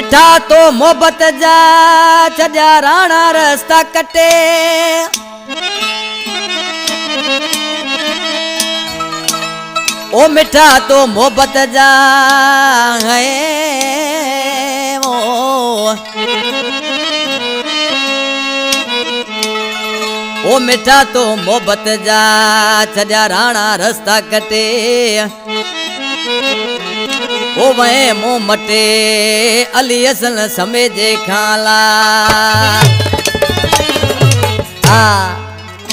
मिठा तो मोहब्बत जा छजा राणा रास्ता कटे ओ मिठा तो मोहब्बत जा है ओ मिठा तो मोहब्बत जा छजा राणा रास्ता कटे ओ वह मुँह मटे अली असल समय जे खाला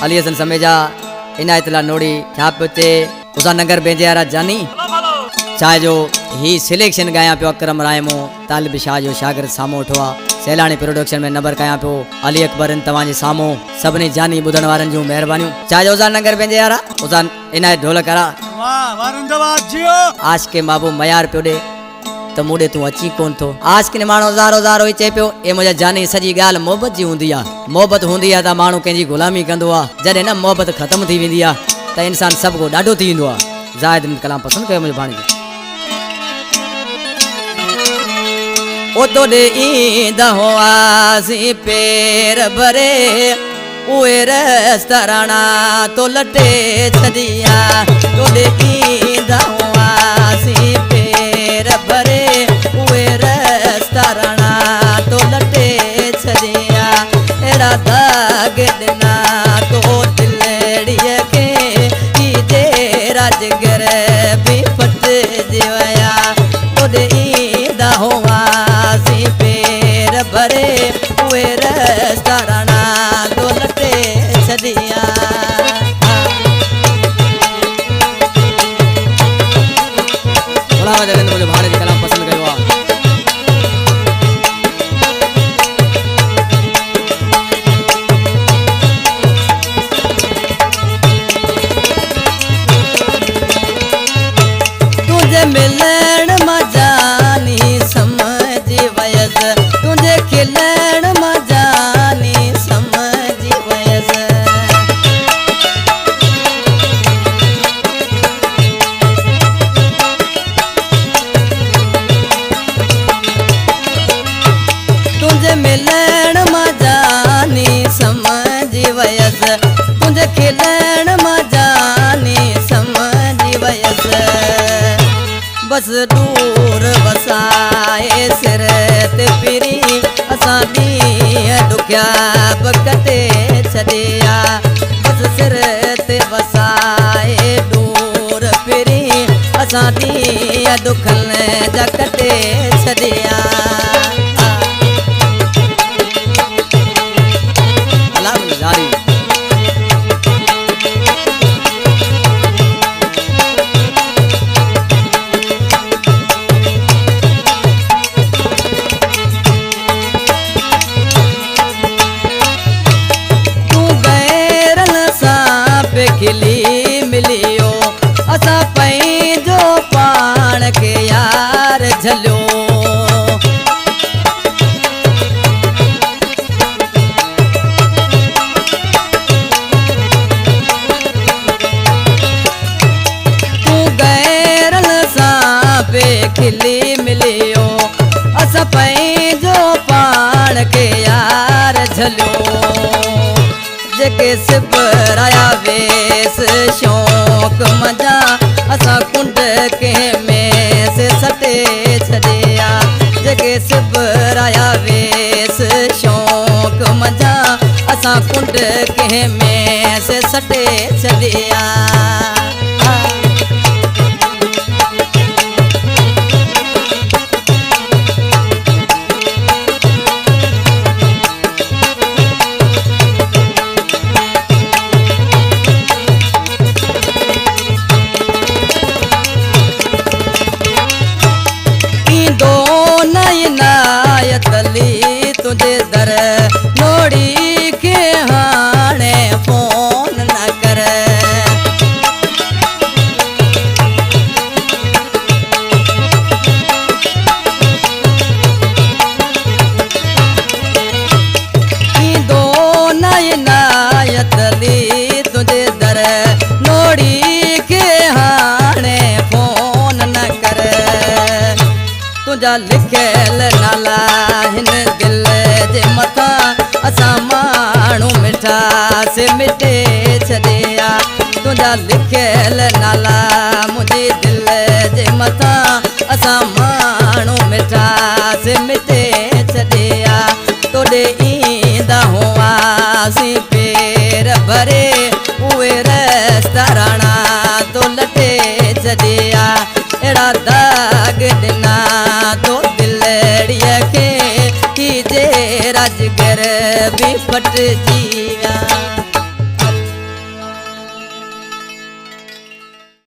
अली असल समय जा इनायतला नोड़ी छापते उसा नगर बेंजारा जानी चाहे जो ही सिलेक्शन गाया पियो अकरम रायमो तालिब शाह जो शागिर्द सामो उठवा सैलानी प्रोडक्शन में नंबर कया पियो अली अकबर तवाजे सामो सबनी जानी बुधण वारन जो मेहरबानियों चाहे उसा नगर बेंजारा उसा इनायत ढोलकरा वाह वारंदाबाद जियो आज के बाबू मयार पियो दे तो मुड़े तू अची कोन थो आज के मानो ज़ारो ज़ारो ही चे पियो ए मुझे जानी सजी गाल मोहब्बत जी हुंदी आ मोहब्बत हुंदी आ ता मानो केजी गुलामी कंदो आ जदे ना मोहब्बत खत्म थी वेंदी आ त इंसान सब को डाडो थी वेंदो आ जायद बिन कलाम पसंद कयो मुझे भाणी ओ तो दे ईंदा हो आसी पेर भरे उए रास्ता राणा तो लटे छदिया तो दे ईंदा हो आसी पेर भरे उए रास्ता राणा तो लटे छदिया एड़ा दाग दिना तो दिलड़िया के की जे राजगर भी फट जीवया तो दे ईंदा हो आसी पेर भरे उए रास्ता राणा तो लटे छदिया मुझे भाड़े जी कलाम पसंद कयो आ तुझे मिलन मजानी समझ वयस तुझे खिलन मजानी समझ वयस तुझे मिलन मजानी समझ वयस तुझे खिलन मजानी समझ वयस बस दूर बसाए सिर ते पिरी असां ॾींहं ॾुखिया बकते छॾिया बस सिर ते बसाए दूर पिरी असां ॾींहं ॾुखनि जा कटे छॾिया खिली मिलियो असां पंहिंजो पाण खे यार झलियो तूं गैरल सां पे खिली मिलियो असां पंहिंजो पाण खे यार झलियो जेके सिबराया वेस शौक मजा असां कुंड के में से सटे छड़िया जेके सिबराया वेस शौक मजा असां कुंड के में से सटे छड़िया तली तुझे दर नोड़ी के हाणे फोन न कर दो नय तली तुझे दर नोड़ी के हाणे फोन न कर तुझ तुझा लिखियल नाला हिन दिल जे मथां असां माण्हू मिठा से मिटे छॾिया तुझा लिखियल नाला मुंहिंजे दिल जे मथां असां माण्हू मिठा से मिटे छॾिया तोॾे ईंदा हुआसीं पेर भरे उहे रस्ता राणा तो लटे छॾिया अहिड़ा दाग ॾिना तो दिलड़ीअ खे की जे राजगर बि फटिजी विया